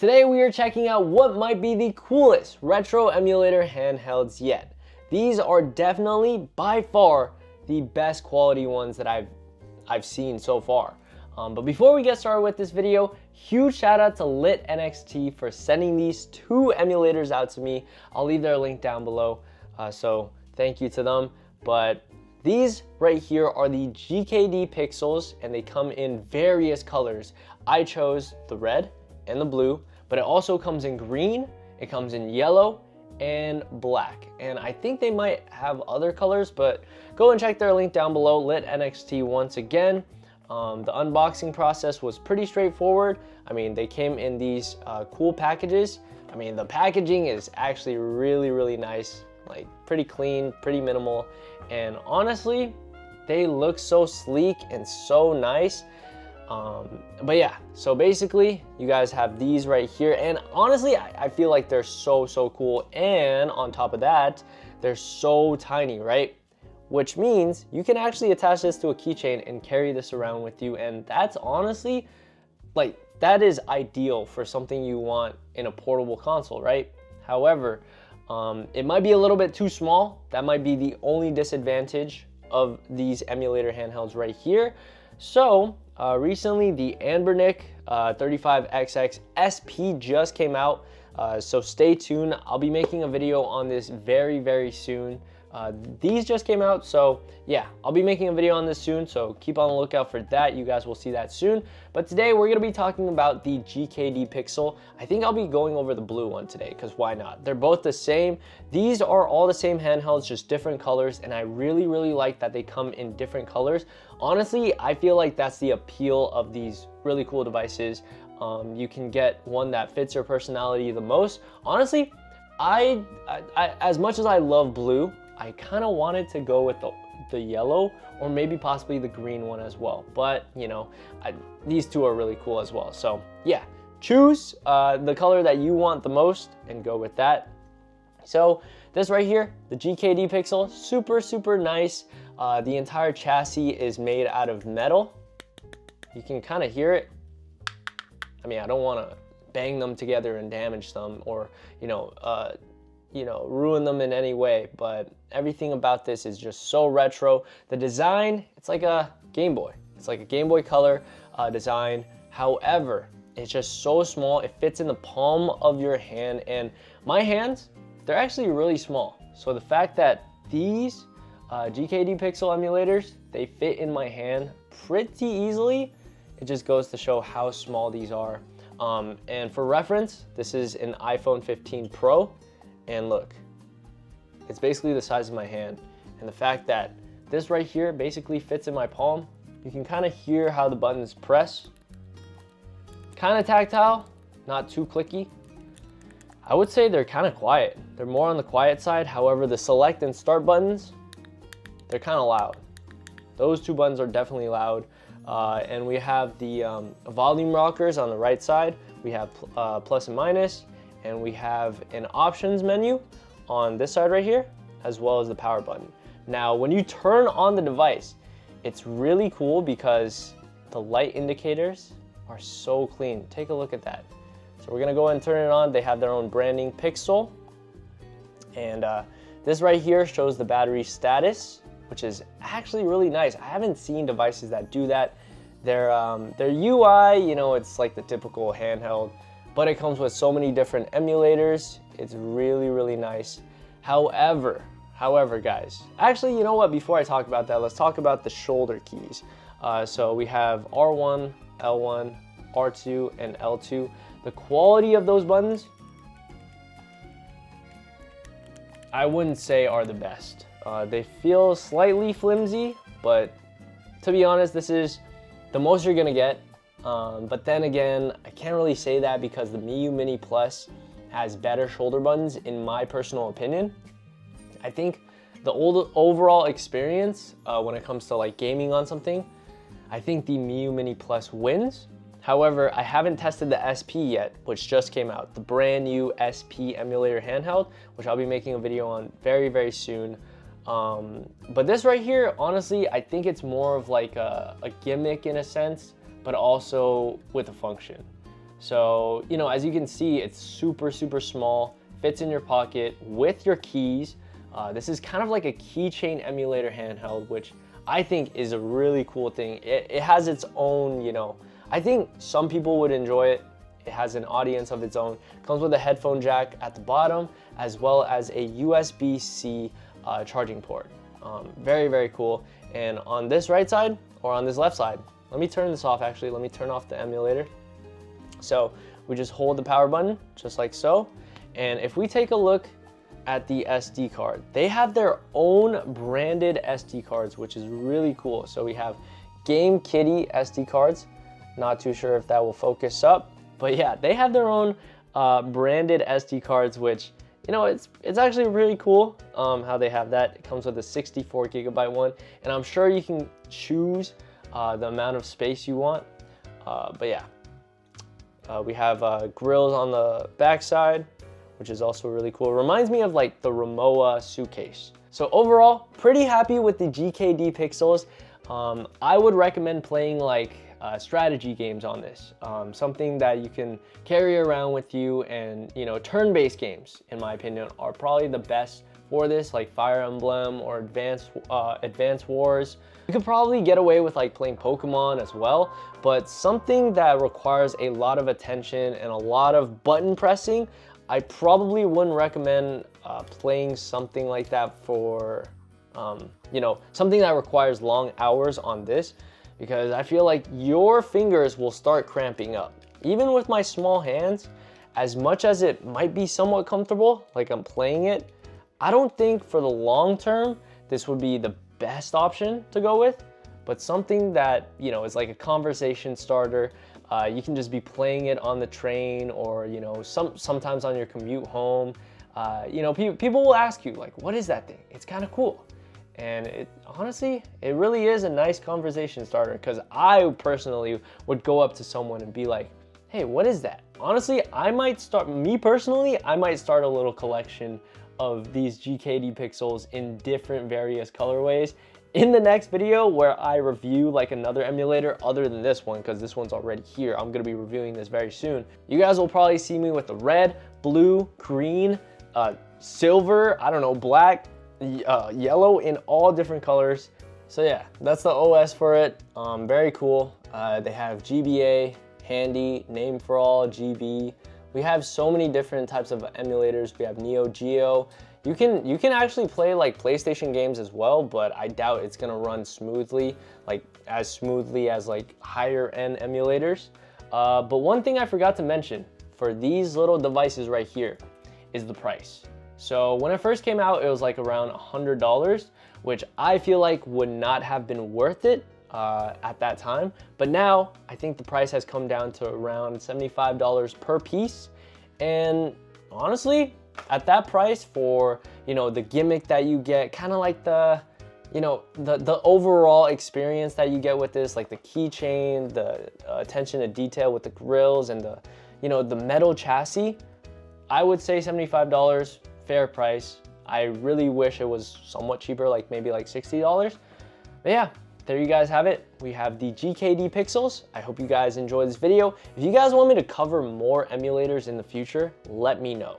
Today we are checking out what might be the coolest retro emulator handhelds yet. These are definitely by far the best quality ones that I've seen so far. But before we get started with this video, huge shout out to Lit NXT for sending these two emulators out to me. I'll leave their link down below, so thank you to them. But these right here are the GKD pixels, and they come in various colors. I chose the red and the blue, but it also comes in green, it comes in yellow, and black. And I think they might have other colors, but go and check their link down below, Lit NXT once again. The unboxing process was pretty straightforward. I mean, they came in these cool packages. I mean, the packaging is actually really nice, like pretty clean, pretty minimal. And honestly, they look so sleek and so nice. But yeah, so basically you guys have these right here, and honestly I feel like they're so cool. And on top of that, they're so tiny, right? Which means you can actually attach this to a keychain and carry this around with you, and that's honestly, like, that is ideal for something you want in a portable console, right? However, it might be a little bit too small. That might be the only disadvantage of these emulator handhelds right here. So recently the Anbernic 35XX SP just came out, so stay tuned. I'll be making a video on this very soon. These just came out, so yeah, I'll be making a video on this soon, so keep on the lookout for that. You guys will see that soon. But today we're going to be talking about the GKD Pixel. I think I'll be going over the blue one today, because why not? They're both the same. These are all the same handhelds, just different colors, and I really like that they come in different colors. Honestly, I feel like that's the appeal of these really cool devices. You can get one that fits your personality the most. Honestly, I as much as I love blue, I kind of wanted to go with the yellow, or maybe possibly the green one as well. But you know, these two are really cool as well. So yeah, choose the color that you want the most and go with that. So this right here, the GKD Pixel, super nice. The entire chassis is made out of metal. You can kind of hear it. I mean, I don't want to bang them together and damage them, or ruin them in any way, but everything about this is just so retro. The design, it's like a Game Boy. It's like a Game Boy Color design. However, it's just so small. It fits in the palm of your hand, and my hands, they're actually really small. So the fact that these GKD Pixel emulators, they fit in my hand pretty easily, it just goes to show how small these are. And for reference, this is an iPhone 15 Pro. And look, it's basically the size of my hand. And the fact that this right here basically fits in my palm, you can kind of hear how the buttons press. Kind of tactile, not too clicky. I would say they're kind of quiet. They're more on the quiet side. However, the select and start buttons, they're kind of loud. Those two buttons are definitely loud. And we have the volume rockers on the right side. We have plus and minus. And we have an options menu on this side right here, as well as the power button. Now, when you turn on the device, it's really cool because the light indicators are so clean. Take a look at that. So we're gonna go ahead and turn it on. They have their own branding pixel. And this right here shows the battery status, which is actually really nice. I haven't seen devices that do that. Their UI, you know, it's like the typical handheld, but it comes with so many different emulators. It's really nice. However guys, actually, you know what, before I talk about that, let's talk about the shoulder keys. So we have R1, L1, R2, and L2. The quality of those buttons, I wouldn't say are the best. They feel slightly flimsy, but to be honest, this is the most you're gonna get. But then again, I can't really say that because the Miyoo Mini Plus has better shoulder buttons in my personal opinion. I think the overall experience when it comes to like gaming on something, I think the Miyoo Mini Plus wins. However, I haven't tested the SP yet, which just came out, the brand new SP Emulator Handheld, which I'll be making a video on very soon. But this right here, honestly, I think it's more of like a gimmick in a sense, but also with a function. So, you know, as you can see, it's super, super small, fits in your pocket with your keys. This is kind of like a keychain emulator handheld, which I think is a really cool thing. It has its own, you know, I think some people would enjoy it. It has an audience of its own. Comes with a headphone jack at the bottom, as well as a USB-C charging port. Very, very cool. And on this right side, or on this left side, let me turn this off actually. Let me turn off the emulator. So we just hold the power button, just like so. And if we take a look at the SD card, they have their own branded SD cards, which is really cool. So we have GameKitty SD cards. Not too sure if that will focus up, but yeah, they have their own branded SD cards, which, you know, it's actually really cool how they have that. It comes with a 64 gigabyte one, and I'm sure you can choose the amount of space you want. But yeah, we have grills on the back side, which is also really cool. It reminds me of like the Rimowa suitcase. So overall, pretty happy with the GKD Pixels. I would recommend playing like strategy games on this. Something that you can carry around with you, and you know, turn-based games, in my opinion, are probably the best for this, like Fire Emblem or Advance Wars. You could probably get away with like playing Pokemon as well, but something that requires a lot of attention and a lot of button pressing, I probably wouldn't recommend playing something like that for, you know, something that requires long hours on this, because I feel like your fingers will start cramping up. Even with my small hands, as much as it might be somewhat comfortable, like I'm playing it, I don't think for the long term, this would be the best option to go with, but something that, you know, is like a conversation starter. You can just be playing it on the train, or, you know, sometimes on your commute home. You know, people will ask you like, what is that thing? It's kind of cool. And honestly, it really is a nice conversation starter, because I personally would go up to someone and be like, hey, what is that? Honestly, I might start a little collection of these GKD Pixels in different various colorways in the next video, where I review like another emulator other than this one, because this one's already here. I'm gonna be reviewing this very soon. You guys will probably see me with the red, blue, green, silver, I don't know, black, yellow, in all different colors. So yeah, that's the OS for it. Very cool. They have GBA, Handy, Name for All, GB. We have so many different types of emulators. We have Neo Geo. You can actually play like PlayStation games as well, but I doubt it's gonna run smoothly, like as smoothly as like higher end emulators. But one thing I forgot to mention for these little devices right here is the price. So when it first came out, it was like around $100, which I feel like would not have been worth it at that time. But now I think the price has come down to around $75 per piece. And honestly, at that price, for, you know, the gimmick that you get, kind of like the, you know, the overall experience that you get with this, like the keychain, the attention to detail with the grills, and the, you know, the metal chassis, I would say $75, fair price. I really wish it was somewhat cheaper, like maybe like $60. But yeah, there you guys have it. We have the GKD Pixels. I hope you guys enjoyed this video. If you guys want me to cover more emulators in the future, let me know.